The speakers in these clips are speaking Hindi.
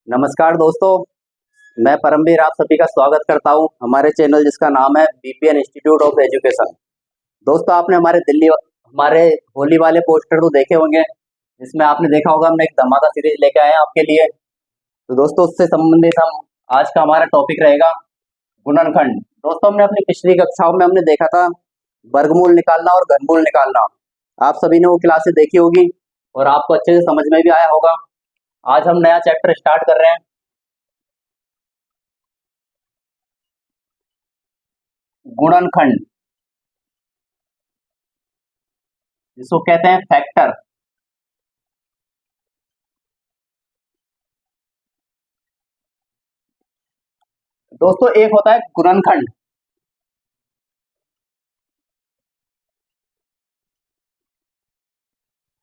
नमस्कार दोस्तों, मैं परमवीर आप सभी का स्वागत करता हूं हमारे चैनल जिसका नाम है बीपीएन इंस्टीट्यूट ऑफ एजुकेशन। दोस्तों आपने हमारे होली वाले पोस्टर तो देखे होंगे, जिसमें आपने देखा होगा हमने एक धमाका सीरीज लेके आए हैं आपके लिए। तो दोस्तों उससे संबंधित हम आज का हमारा टॉपिक रहेगा गुणनखंड। दोस्तों हमने अपनी पिछली कक्षाओं में हमने देखा था वर्गमूल निकालना और घनमूल निकालना। आप सभी ने वो क्लासेस देखी होगी और आपको अच्छे से समझ में भी आया होगा। आज हम नया चैप्टर स्टार्ट कर रहे हैं, गुणनखंड, जिसको कहते हैं फैक्टर। दोस्तों एक होता है गुणनखंड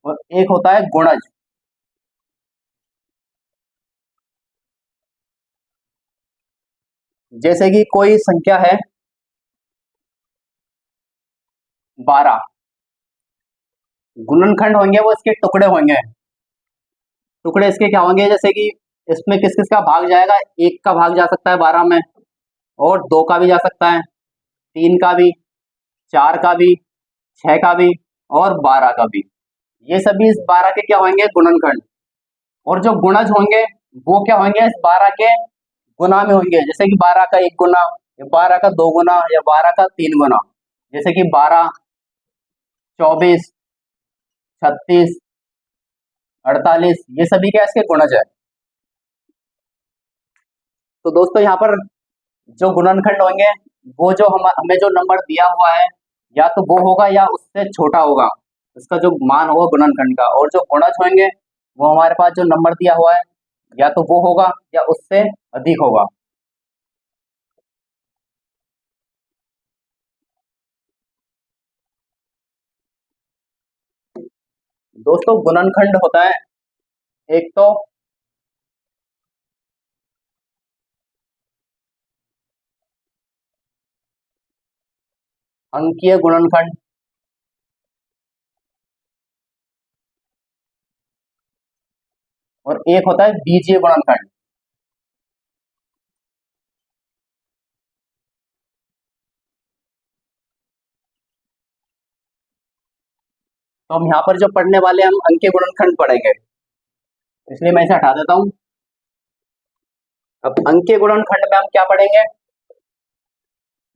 और एक होता है गुणज। जैसे कि कोई संख्या है 12, गुणनखंड होंगे वो इसके टुकड़े होंगे। टुकड़े इसके क्या होंगे, जैसे कि इसमें किस किस का भाग जाएगा, एक का भाग जा सकता है 12 में, और दो का भी जा सकता है, तीन का भी, चार का भी, छह का भी, और 12 का भी। ये सभी इस 12 के क्या होंगे, गुणनखंड। और जो गुणज होंगे वो क्या होंगे, इस 12 के गुना में होंगे। जैसे कि 12 का एक गुना, या 12 का दो गुना, या 12 का तीन गुना। जैसे कि 12, 24, 36, 48, ये सभी क्या इसके गुणज है। तो दोस्तों यहाँ पर जो गुणनखंड होंगे वो जो हमें जो नंबर दिया हुआ है, या तो वो होगा या उससे छोटा होगा, उसका जो मान होगा गुणनखंड का। और जो गुणज होंगे वो हमारे पास जो नंबर दिया हुआ है, या तो वो होगा या उससे अधिक होगा। दोस्तों गुणनखंड होता है एक तो अंकीय गुणनखंड, और एक होता है बीजीय गुणनखंड। तो हम यहाँ पर जो पढ़ने वाले हैं, हम अंकीय गुणनखंड पढ़ेंगे, इसलिए मैं इसे हटा देता हूँ। अब अंकीय गुणनखंड में हम क्या पढ़ेंगे,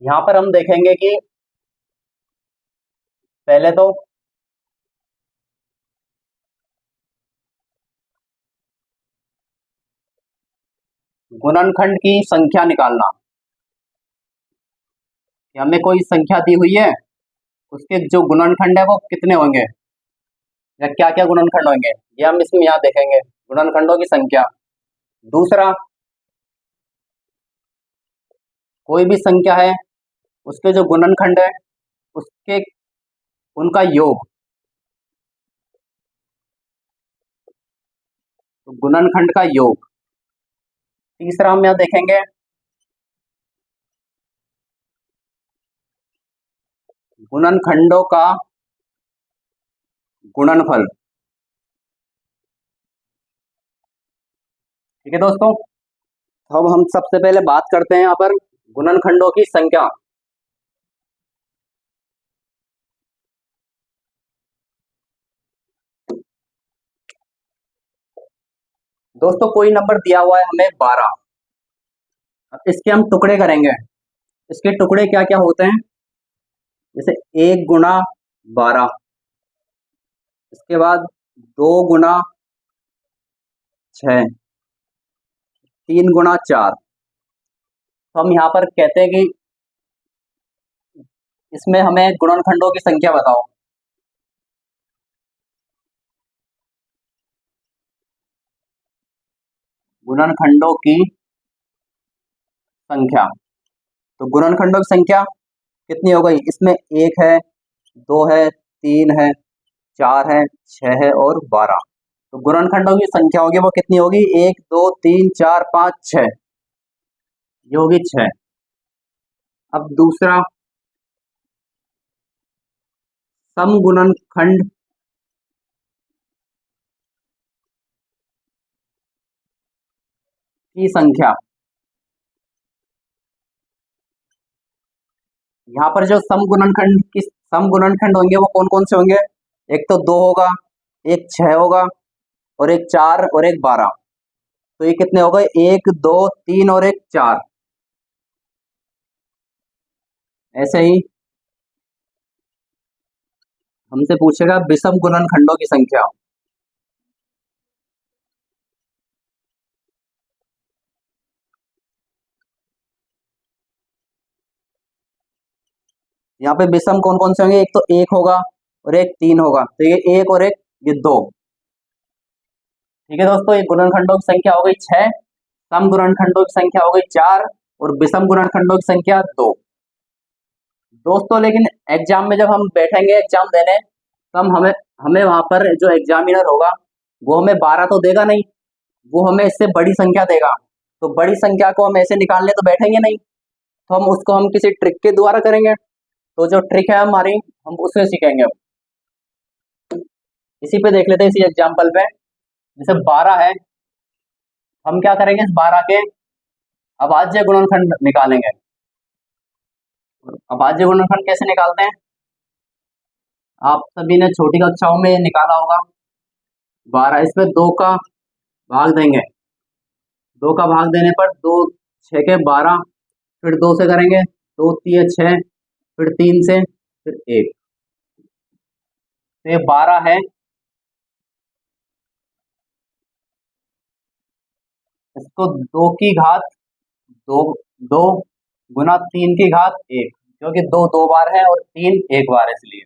यहाँ पर हम देखेंगे कि पहले तो गुणनखंड की संख्या निकालना, कि हमें कोई संख्या दी हुई है, उसके जो गुणनखंड है वो कितने होंगे, या क्या क्या गुणनखंड होंगे, ये हम इसमें यहाँ देखेंगे, गुणनखंडों की संख्या। दूसरा, कोई भी संख्या है उसके जो गुणनखंड है उसके उनका योग, तो गुणनखंड का योग। तीसरा हम यहाँ देखेंगे गुणनखंडों का गुणनफल। ठीक है दोस्तों, अब हम सबसे पहले बात करते हैं यहाँ पर गुणनखंडों की संख्या। दोस्तों कोई नंबर दिया हुआ है हमें 12, अब इसके हम टुकड़े करेंगे। इसके टुकड़े क्या क्या होते हैं, जैसे 1 गुना 12, इसके बाद 2 गुना 6, 3 गुना 4। तो हम यहाँ पर कहते हैं कि इसमें हमें गुणनखंडों की संख्या बताओ। गुणनखंडों की संख्या, तो गुणनखंडों की संख्या कितनी हो गई, इसमें एक है, दो है, तीन है, चार है, छह है और 12। तो गुणनखंडों की संख्या होगी वो कितनी होगी, 1 2 3 4 5 6, ये होगी 6। अब दूसरा, समगुणनखंड, की संख्या। यहाँ पर जो सम गुणनखंड होंगे वो कौन कौन से होंगे? एक तो 2 होगा, एक 6 होगा, और एक 4 और एक 12। तो ये कितने हो गए? 1 2 3 और एक 4। ऐसे ही हमसे पूछेगा विषम गुणनखंडों की संख्या। यहाँ पे विषम कौन कौन से होंगे? एक तो 1 होगा और एक 3 होगा, तो ये 1 और एक ये 2। ठीक है दोस्तों, ये गुणनखंडों की संख्या हो गई 6, सम गुणनखंडों की संख्या हो गई 4 और विषम गुणनखंडों की संख्या 2। दोस्तों लेकिन एग्जाम में जब हम बैठेंगे एग्जाम देने, तब हमें हमें वहां पर जो एग्जामिनर होगा वो हमें 12 तो देगा नहीं, वो हमें इससे बड़ी संख्या देगा। तो बड़ी संख्या को हम ऐसे निकालने तो बैठेंगे नहीं, तो हम किसी ट्रिक के द्वारा करेंगे। तो जो ट्रिक है हमारी, हम उससे सीखेंगे। इसी पे देख लेते हैं, इसी एग्जाम्पल पे। जैसे 12 है, हम क्या करेंगे? इस 12 के अभाज्य गुणनखंड निकालेंगे। अभाज्य गुणनखंड कैसे निकालते हैं? आप सभी ने छोटी कक्षाओं में निकाला होगा। 12, इसमें 2 का भाग देंगे। 2 का भाग देने पर 2 6 के 12, फिर 2 से करेंगे, 2 3 6, फिर 3 से, फिर 1। तो ये 12 है, इसको 2 की घात 2 2 गुना 3 की घात 1, क्योंकि 2 2 बार है और 3 1 बार है, इसलिए।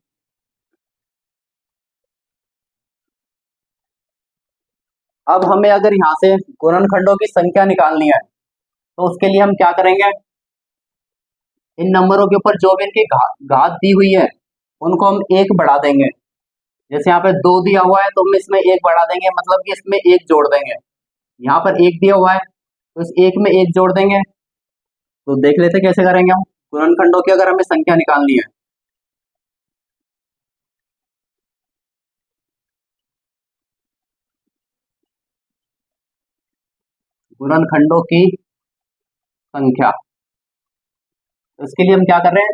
अब हमें अगर यहाँ से गुणनखंडों की संख्या निकालनी है, तो उसके लिए हम क्या करेंगे? इन नंबरों के ऊपर जो भी इनकी घात दी हुई है उनको हम 1 बढ़ा देंगे। जैसे यहाँ पे 2 दिया हुआ है तो हम इसमें 1 बढ़ा देंगे, मतलब कि इसमें 1 जोड़ देंगे। यहाँ पर 1 दिया हुआ है तो इस 1 में 1 जोड़ देंगे। तो देख लेते कैसे करेंगे हम गुणनखंडों की, अगर हमें संख्या निकालनी है। गुणनखंडों की संख्या, तो इसके लिए हम क्या कर रहे हैं?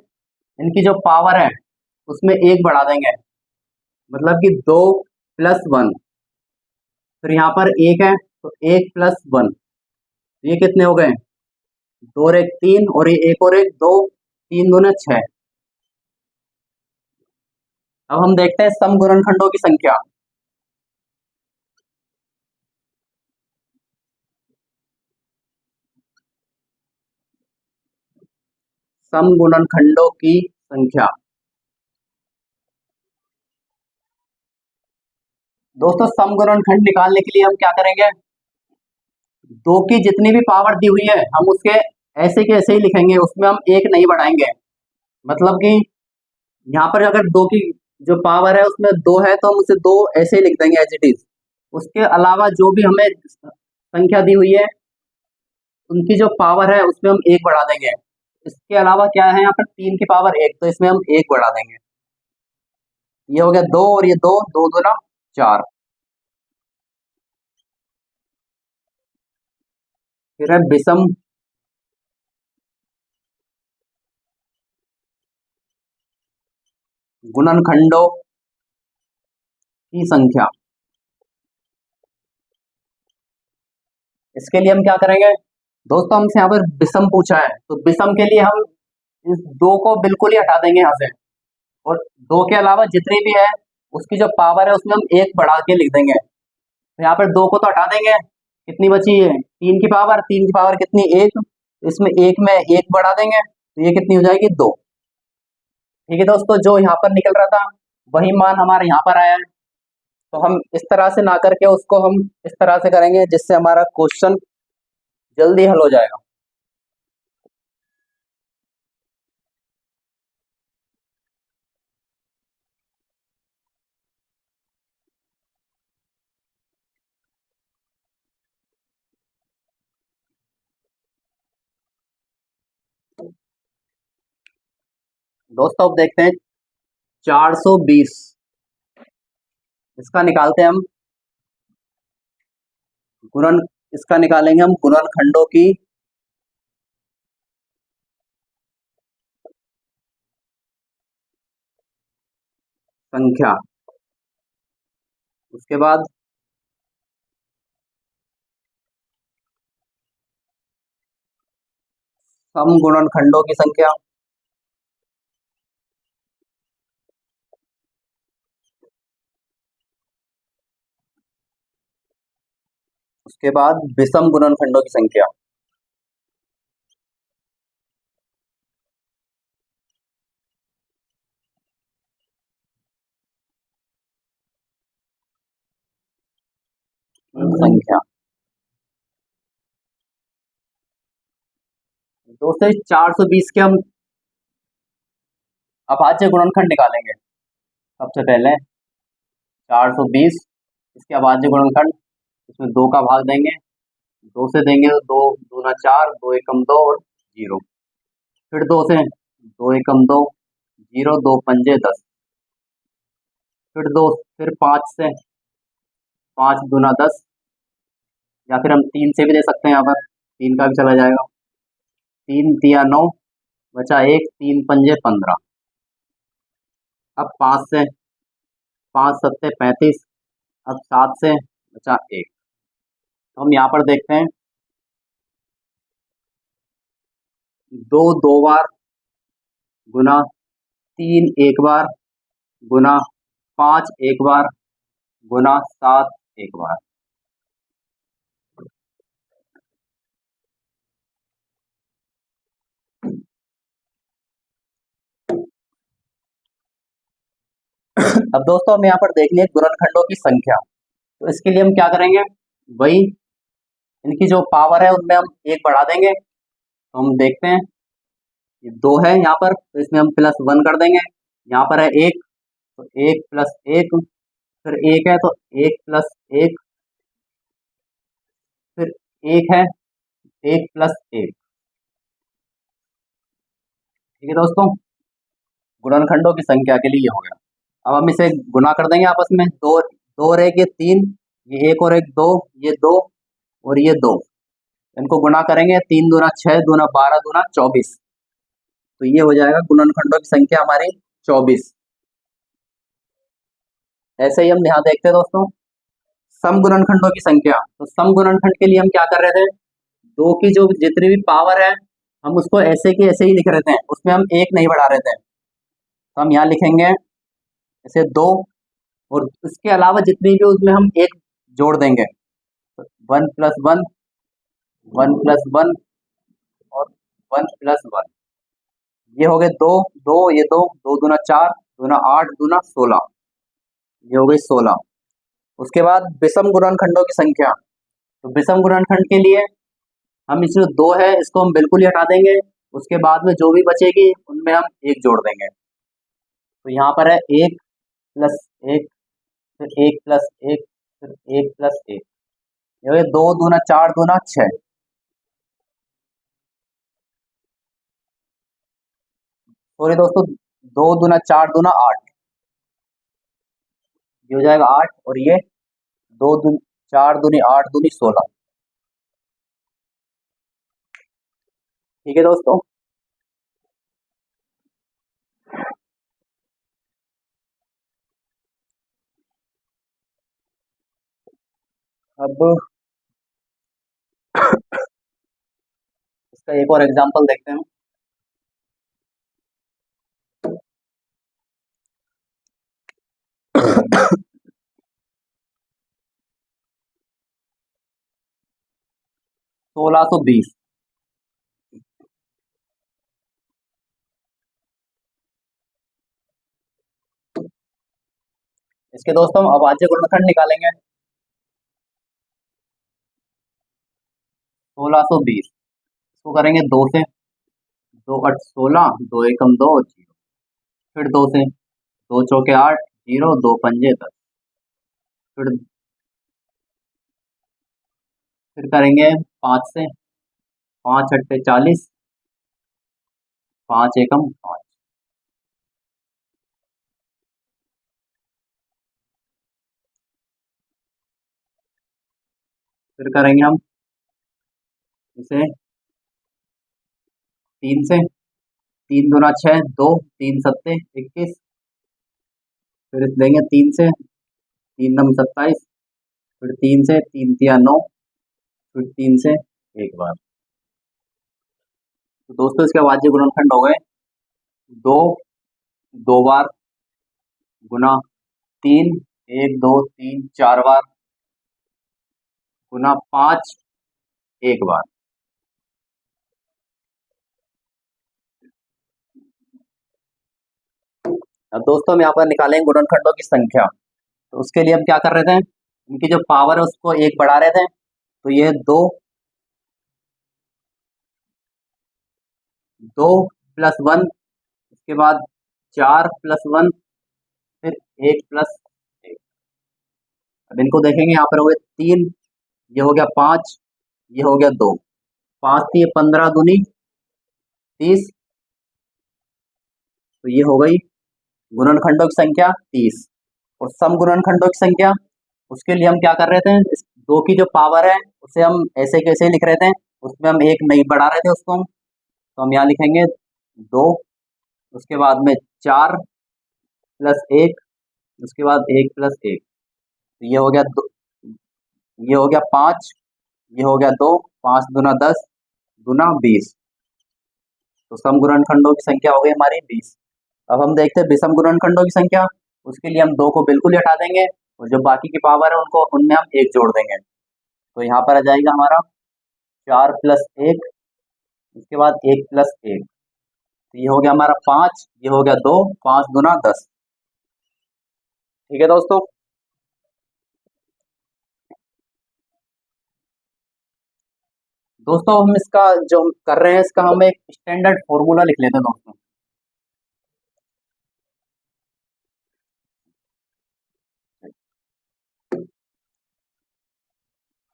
इनकी जो पावर है उसमें 1 बढ़ा देंगे, मतलब कि 2 प्लस 1। फिर यहाँ पर 1 है तो 1 प्लस 1, ये कितने हो गए? 2 और 1 3, और ये 1 और 1 2, 3 दूने 6। अब हम देखते हैं सम गुणनखंडों की संख्या। सम गुणनखंडों की संख्या। दोस्तों सम गुणनखंड निकालने के लिए हम क्या करेंगे? 2 की जितनी भी पावर दी हुई है हम उसके ऐसे के ऐसे ही लिखेंगे, उसमें हम 1 नहीं बढ़ाएंगे। मतलब कि यहाँ पर अगर 2 की जो पावर है उसमें 2 है तो हम उसे 2 ऐसे ही लिख देंगे एज इट इज। उसके अलावा जो भी हमें संख्या दी हुई है उनकी जो पावर है उसमें हम 1 बढ़ा देंगे। इसके अलावा क्या है? यहाँ पर 3 की पावर 1, तो इसमें हम 1 बढ़ा देंगे। ये हो गया 2 और ये 2, 2 दूना 4। फिर है विषम गुणनखंडों की संख्या। इसके लिए हम क्या करेंगे? दोस्तों हमसे यहाँ पर विषम पूछा है, तो विषम के लिए हम इस 2 को बिल्कुल ही हटा देंगे यहाँ से, और 2 के अलावा जितनी भी है उसकी जो पावर है उसमें हम 1 बढ़ा के लिख देंगे। तो यहाँ पर 2 को तो हटा देंगे, कितनी बची है? 3 की पावर, 3 की पावर कितनी? 1। इसमें 1 में 1 बढ़ा देंगे, तो ये कितनी हो जाएगी? 2। ठीक है दोस्तों, जो यहाँ पर निकल रहा था वही मान हमारे यहाँ पर आया है। तो हम इस तरह से ना करके उसको हम इस तरह से करेंगे जिससे हमारा क्वेश्चन जल्दी हल हो जाएगा। दोस्तों अब देखते हैं 420, इसका निकालते हैं हम इसका निकालेंगे हम गुणनखंडों की संख्या। उसके बाद सम गुणनखंडों की संख्या। उसके बाद विषम गुणनखंडों की संख्या। संख्या दोस्तों 420 के हम अभाज्य गुणनखंड निकालेंगे। सबसे पहले 420 इसके अभाज्य गुणनखंड, इसमें 2 का भाग देंगे, 2 से देंगे तो 2 दूना 4, 2 एकम 2 और 0। फिर 2 से 2 एकम 2, 0, 2 पंजे 10। फिर 2, फिर 5 से 5 दूना 10, या फिर हम 3 से भी दे सकते हैं, यहाँ पर 3 का भी चला जाएगा। 3 तिया 9, बचा 1, 3 पंजे 15। अब 5 से 5 सत्ते 35, अब 7 से बचा 1। तो हम यहाँ पर देखते हैं 2 2 बार गुना 3 एक बार गुना 5 एक बार गुना 7 एक बार। अब दोस्तों हम यहाँ पर देख लें गुणनखंडों की संख्या। तो इसके लिए हम क्या करेंगे, वही इनकी जो पावर है उनमें हम 1 बढ़ा देंगे। तो हम देखते हैं ये 2 है यहाँ पर, तो इसमें हम +1 कर देंगे। यहाँ पर है 1, तो 1 + 1, फिर 1 है तो 1 + 1, फिर 1 है 1 + 1। ठीक है दोस्तों, गुणनखंडों की संख्या के लिए ये हो गया। अब हम इसे गुना कर देंगे आपस में, 2 2 और 1 ये 3, ये 1 और 1 2, ये 2 और ये 2। इनको गुना करेंगे, 3 दूना 6, दूना 12, दूना 24। तो ये हो जाएगा गुणनखंडों की संख्या हमारी 24। ऐसे ही हम यहाँ देखते हैं दोस्तों सम गुणनखंडों की संख्या। तो सम गुणनखंड के लिए हम क्या कर रहे थे, 2 की जो जितनी भी पावर है हम उसको ऐसे की ऐसे ही लिख रहे थे, उसमें हम 1 नहीं बढ़ा रहे थे। तो हम यहाँ लिखेंगे ऐसे 2, और इसके अलावा जितनी भी उसमें हम 1 जोड़ देंगे, 1 + 1, 1 + 1 और 1 + 1। ये हो गए 2 2, ये 2 2 दूना 4, दूना 8, दूना 16, ये हो गई 16। उसके बाद विषम गुणनखंडों की संख्या। तो विषम गुणनखंड के लिए हम इसमें 2 है इसको हम बिल्कुल ही हटा देंगे, उसके बाद में जो भी बचेगी उनमें हम 1 जोड़ देंगे। तो यहाँ पर है 1 + 1, फिर 1 + 1, फिर 1 + 1, ये 2 दूना 4, दूना 6। सॉरी दोस्तों, 2 दूना 4, दूना 8, ये हो जाएगा 8, और ये 2 दूनी 4 दूनी 8 दूनी 16। ठीक है दोस्तों, अब इसका एक और एग्जांपल देखते हैं। 1620। इसके दोस्तों हम अभाज्य गुणनखंड निकालेंगे। 1620 इसको करेंगे 2 से, 2 8 16, 2 एकम 2, 0। फिर 2 से, 2 चौके 8, 0, 2 पंजे 10। फिर करेंगे 5 से, 5 अट्ठे 40, 5 एकम 5। फिर करेंगे हम इसे 3 से, 3 दूना 6, 2, 3 सत्ते 21, फिर इसे देंगे 3 से, 3 नम 27, फिर 3 से, 3 तिया 9, फिर 3 से एक बार। तो दोस्तों इसके अभाज्य गुणनखंड हो गए 2, 2 बार गुना 3, 1 2 3 4 बार गुना 5 एक बार। अब दोस्तों हम यहाँ पर निकालेंगे गुणनखंडों की संख्या। तो उसके लिए हम क्या कर रहे थे, इनकी जो पावर है उसको 1 बढ़ा रहे थे। तो ये 2, 2 प्लस 1, उसके बाद 4 प्लस 1, फिर 1 प्लस 1। अब इनको देखेंगे, यहाँ पर हो गए 3, ये हो गया 5, ये हो गया 2, 5 थी 15 दूनी 30, तो ये हो गई गुणनखंडों की संख्या 30। और सम गुणनखंडों की संख्या, उसके लिए हम क्या कर रहे थे, इस 2 की जो पावर है उसे हम ऐसे कैसे लिख रहे थे, उसमें हम 1 नहीं बढ़ा रहे थे उसको हम। तो हम यहाँ लिखेंगे 2, उसके बाद में 4 प्लस 1, उसके बाद 1 प्लस 1, तो ये हो गया 2, ये हो गया 5, ये हो गया 2, 5 दूना 10 गुना 20। तो सम गुणनखंडों की संख्या हो गई हमारी 20। अब हम देखते हैं विषम गुणनखंडों की संख्या। उसके लिए हम 2 को बिल्कुल ही हटा देंगे और जो बाकी की पावर है उनको उनमें हम 1 जोड़ देंगे। तो यहाँ पर आ जाएगा हमारा 4 प्लस 1, इसके बाद 1 प्लस 1, तो ये हो गया हमारा 5, ये हो गया 2, 5 दूना 10। ठीक है दोस्तों। दोस्तों हम इसका जो हम कर रहे हैं इसका हम एक स्टैंडर्ड फॉर्मूला लिख लेते हैं दोस्तों।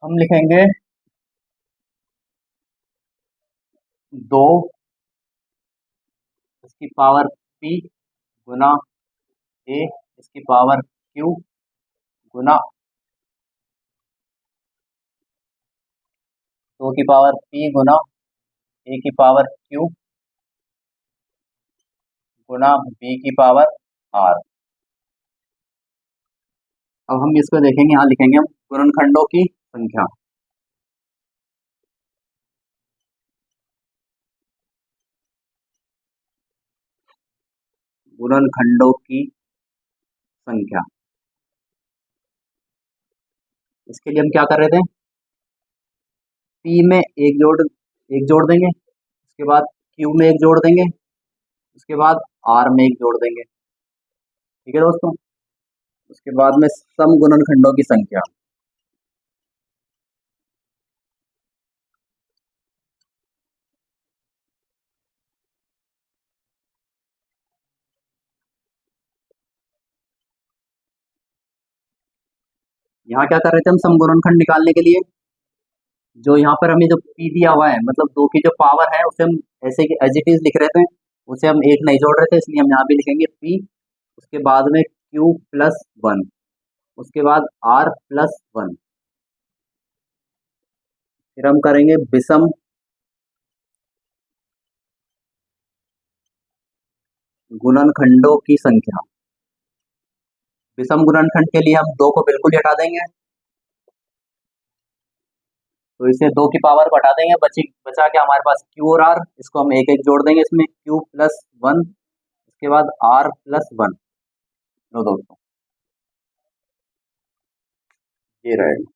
हम लिखेंगे 2 इसकी पावर p गुना a इसकी पावर q गुना 2 की पावर p गुना a की पावर q गुना b की पावर r। अब हम इसको देखेंगे, यहाँ लिखेंगे हम गुणनखंडों की संख्या। गुणनखंडों की संख्या, इसके लिए हम क्या कर रहे थे, p में एक जोड़ देंगे, उसके बाद q में एक जोड़ देंगे, उसके बाद r में एक जोड़ देंगे। ठीक है दोस्तों। उसके बाद में सम गुणनखंडों की संख्या। यहाँ क्या कर रहे थे हम, सम गुणनखंड निकालने के लिए जो यहाँ पर हमें जो p दिया हुआ है, मतलब 2 की जो पावर है उसे हम ऐसे एज इट इज लिख रहे थे, उसे हम 1 नहीं जोड़ रहे थे, इसलिए हम यहाँ भी लिखेंगे p, उसके बाद में q प्लस 1, उसके बाद r प्लस 1। फिर हम करेंगे विषम गुणनखंडों की संख्या। विषम गुणनखंड के लिए हम 2 को बिल्कुल ही हटा देंगे, तो इसे 2 की पावर को हटा देंगे, बचा के हमारे पास q और r, इसको हम एक एक जोड़ देंगे, इसमें q प्लस 1, उसके बाद r प्लस 1। लो दोस्तों ये रहेगा।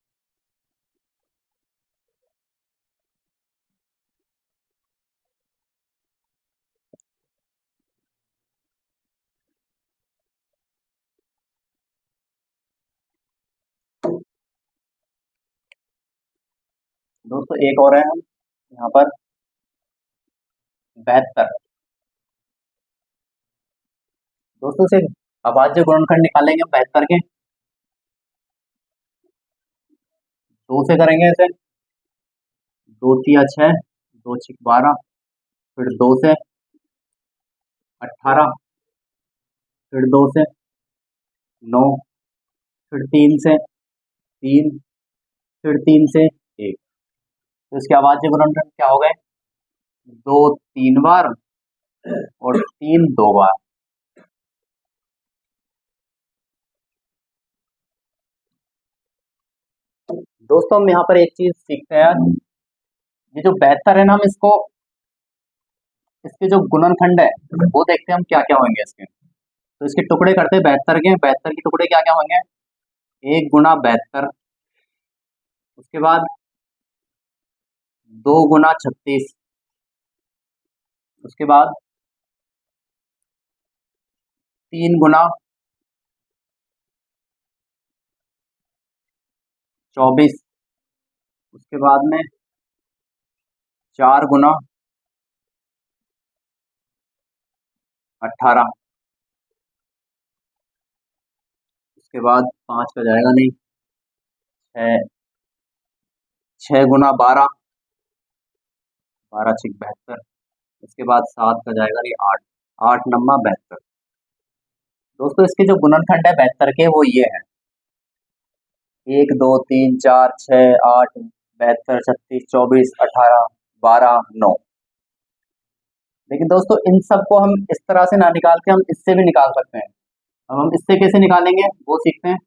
दोस्तों एक और है, हम यहाँ पर 72। दोस्तों से अभाज्य गुणनखंड निकालेंगे 72 के। 2 से करेंगे इसे, 2 तिया 6, 2 छिक 12, फिर 2 से 18, फिर 2 से 9, फिर 3 से 3, फिर 3 से 1। तो इसके अभाज्य गुणनखंड क्या हो गए, 2 3 बार और 3 2 बार। दोस्तों हम यहाँ पर एक चीज सीखते हैं यार, ये जो 72 है ना, हम इसको, इसके जो गुणनखंड है वो देखते हैं हम क्या क्या होंगे इसके। तो इसके टुकड़े करते हैं 72 के, 72 के टुकड़े क्या क्या होंगे, 1 गुना 72, उसके बाद 2 गुना 36, उसके बाद 3 गुना 24, उसके बाद में 4 गुना 18, उसके बाद 5 का जाएगा नहीं, 6, 6 गुना 12, 12 6 72, उसके बाद 7 का जाएगा नहीं, 8, 8 9 72। दोस्तों इसके जो गुणनखंड है 72 के वो ये है, 1 2 3 4 6 8 72 36 24 18 12 9। लेकिन दोस्तों इन सबको हम इस तरह से ना निकाल के हम इससे भी निकाल सकते हैं। अब हम इससे कैसे निकालेंगे वो सीखते हैं।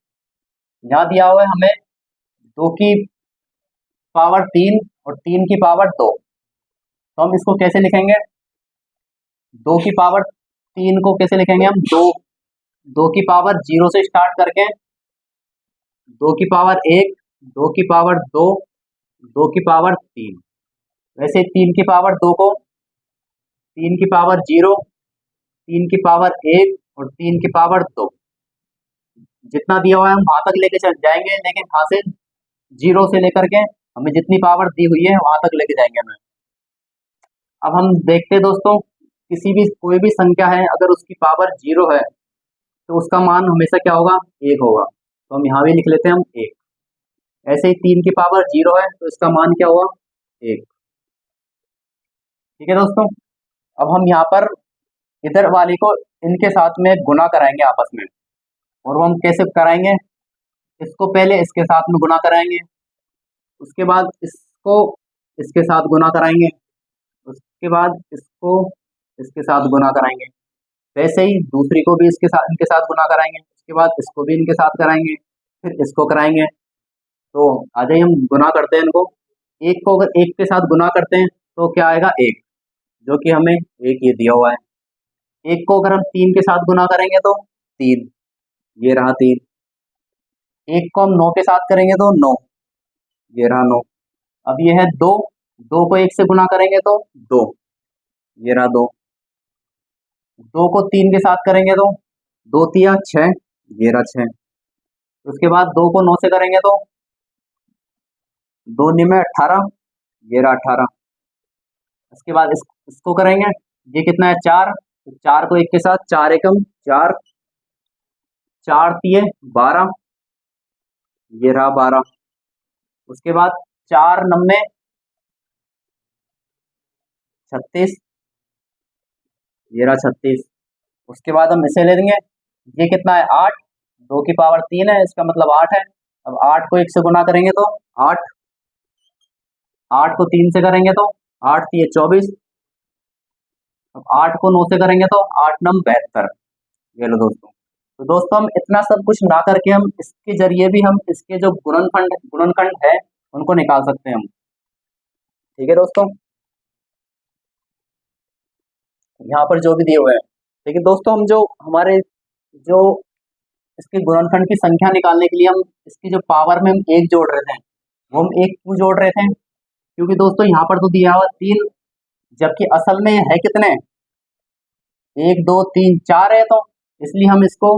यहाँ दिया हुआ है हमें 2 की पावर 3 और 3 की पावर 2, तो हम इसको कैसे लिखेंगे, 2 की पावर 3 को कैसे लिखेंगे हम, 2 की पावर 0 से स्टार्ट करके 2 की पावर 1, 2 की पावर 2, 2 की पावर 3। वैसे 3 की पावर 2 को 3 की पावर 0, 3 की पावर 1 और 3 की पावर 2 जितना दिया हुआ है हम वहां तक लेके चल जाएंगे, लेकिन वहां से 0 से लेकर के हमें जितनी पावर दी हुई है वहां तक लेके जाएंगे हमें। अब हम देखते हैं दोस्तों, किसी भी कोई भी संख्या है अगर उसकी पावर 0 है तो उसका मान हमेशा क्या होगा, 1 होगा। तो हम यहाँ भी लिख लेते हैं हम 1। ऐसे ही 3 की पावर 0 है तो इसका मान क्या हुआ, 1। ठीक है दोस्तों, अब हम यहाँ पर इधर वाली को इनके साथ में गुना कराएंगे आपस में, और वो हम कैसे कराएंगे, इसको पहले इसके साथ में गुना कराएंगे, उसके बाद इसको इसके साथ गुना कराएंगे, उसके बाद इसको इसके साथ गुना कराएंगे, वैसे ही दूसरी को भी इसके साथ इनके साथ गुना कराएंगे, उसके बाद इसको भी इनके साथ कराएंगे, फिर इसको कराएंगे। तो आ जाइए हम गुना करते हैं इनको। एक को अगर एक के साथ गुना करते हैं तो क्या आएगा, 1, जो कि हमें एक ये दिया हुआ है। एक को अगर हम 3 के साथ गुना करेंगे तो 3, ये रहा 3। एक को हम 9 के साथ करेंगे तो 9, ये रहा 9। अब ये है 2, 2 को 1 से गुना करेंगे तो 2, ये रहा 2। 2 को 3 के साथ करेंगे तो 2 तिया 6, ये रहा 6। उसके बाद 2 को 9 से करेंगे तो 2 निमे 18, ये रहा 18। उसके बाद इसको करेंगे, ये कितना है 4, तो 4 को 1 के साथ 4 एकम 4, 4 तिये 12, ये रहा 12। उसके बाद 4 9 36, ये रहा 36। उसके बाद हम इसे ले लेंगे, ये कितना है 8, 2 की पावर 3 है इसका मतलब 8 है। अब 8 को 1 से गुना करेंगे तो 8, 8 को 3 से करेंगे तो 8 तिये 24। अब 8 को 9 से करेंगे तो 8 9 72। ये लो दोस्तों। तो दोस्तों हम इतना सब कुछ ना करके हम इसके जरिए भी हम इसके जो गुणनखंड है उनको निकाल सकते हैं हम। ठीक है दोस्तों, यहाँ पर जो भी दिए हुए हैं, लेकिन दोस्तों हम जो हमारे जो इसके गुणनखंड की संख्या निकालने के लिए हम इसकी जो पावर में हम 1 जोड़ रहे थे, वो हम 1 क्यों जोड़ रहे थे, क्योंकि दोस्तों यहाँ पर तो दिया हुआ 3, जबकि असल में है कितने, 1 2 3 4 है, तो इसलिए हम इसको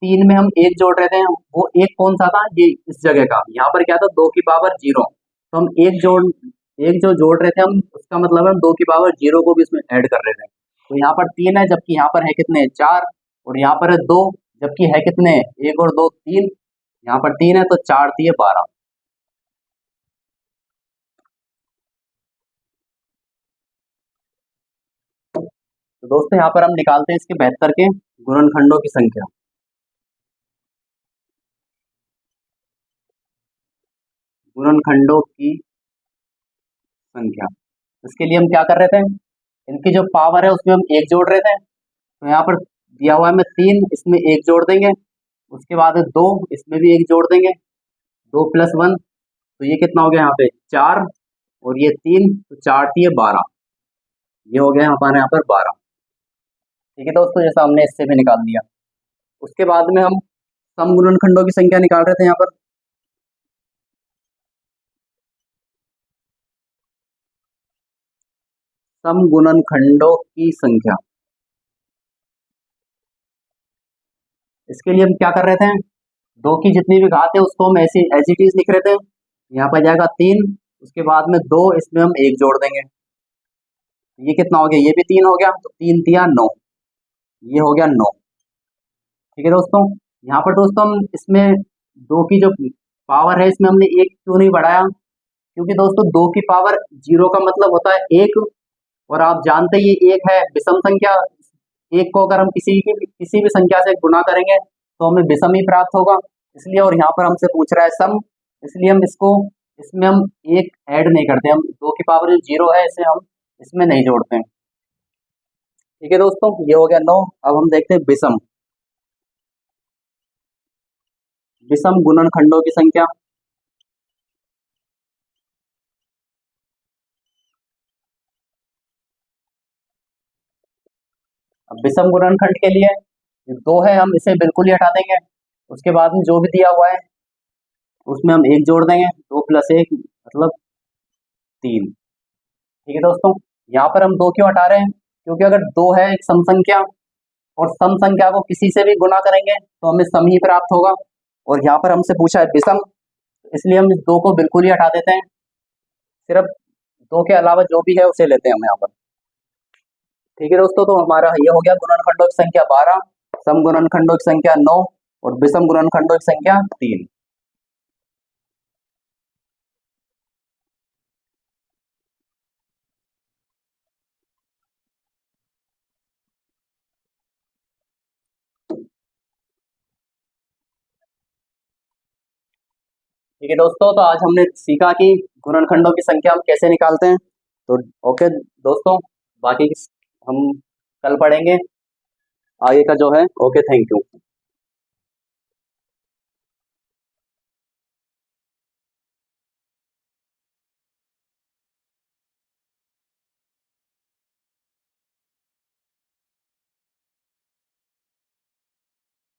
3 में हम 1 जोड़ रहे थे। वो 1 कौन सा था, ये इस जगह का, यहाँ पर क्या था 2 की पावर 0, तो हम 1 जो जोड़ रहे थे हम, उसका मतलब है हम 2 की पावर 0 को भी इसमें ऐड कर रहे थे। तो यहाँ पर 3 है जबकि यहाँ पर है कितने 4, और यहाँ पर है 2 जबकि है कितने 1 और 2 3, यहाँ पर 3 है तो 4 3 12। तो दोस्तों यहाँ पर हम निकालते हैं इसके 72 के गुणनखंडों की संख्या। गुणनखंडों की संख्या। इसके लिए हम क्या कर रहे थे, इनकी जो पावर है उसमें हम एक जोड़ रहे थे, तो यहाँ पर दिया हुआ है हमें 3, इसमें एक जोड़ देंगे, उसके बाद 2, इसमें भी एक जोड़ देंगे, 2 + 1, तो ये कितना हो गया यहाँ पे 4, और ये 3, तो 4 × 12, ये हो गया हमारे यहाँ पर 12। ठीक है दोस्तों, जैसा हमने इससे भी निकाल दिया। उसके बाद में हम सम गुणनखंडों की संख्या निकाल रहे थे यहाँ पर। सम गुणनखंडों की संख्या, इसके लिए हम क्या कर रहे थे, 2 की जितनी भी घात है उसको हम ऐसे एज इट इज लिख रहे थे। यहाँ पर जाएगा 3, उसके बाद में 2, इसमें हम एक जोड़ देंगे, ये कितना हो गया, ये भी 3 हो गया, तो 3 × 9, ये हो गया 9। ठीक है दोस्तों, यहाँ पर दोस्तों हम इसमें 2 की जो पावर है इसमें हमने 1 क्यों नहीं बढ़ाया, क्योंकि दोस्तों 2 की पावर 0 का मतलब होता है 1, और आप जानते ही ये 1 है विषम संख्या। 1 को अगर हम किसी भी संख्या से गुणा करेंगे तो हमें विषम ही प्राप्त होगा, इसलिए। और यहाँ पर हमसे पूछ रहा है सम, इसलिए हम इसमें हम 1 ऐड नहीं करते, हम 2 की पावर जो 0 है इसे हम इसमें नहीं जोड़ते हैं। ठीक है दोस्तों, ये हो गया 9। अब हम देखते हैं विषम विषम गुणनखंडों की संख्या। अब विषम गुणनखंड के लिए 2 है, हम इसे बिल्कुल ही हटा देंगे, उसके बाद में जो भी दिया हुआ है उसमें हम 1 जोड़ देंगे, 2 + 1 मतलब 3। ठीक है दोस्तों, यहाँ पर हम 2 क्यों हटा रहे हैं, क्योंकि अगर 2 है एक सम संख्या, और सम संख्या को किसी से भी गुणा करेंगे तो हमें सम ही प्राप्त होगा, और यहाँ पर हमसे पूछा है विषम, इसलिए हम इस 2 को बिल्कुल ही हटा देते हैं, सिर्फ 2 के अलावा जो भी है उसे लेते हैं हम यहाँ पर। ठीक है दोस्तों, तो हमारा ये हो गया गुणनखंडों की संख्या 12, सम गुणनखंडों की संख्या 9, और विषम गुणनखंडों की संख्या 3। ठीक है दोस्तों, तो आज हमने सीखा कि गुणनखंडों की संख्या हम कैसे निकालते हैं। तो ओके दोस्तों, बाकी हम कल पढ़ेंगे आगे का जो है। Okay, thank you.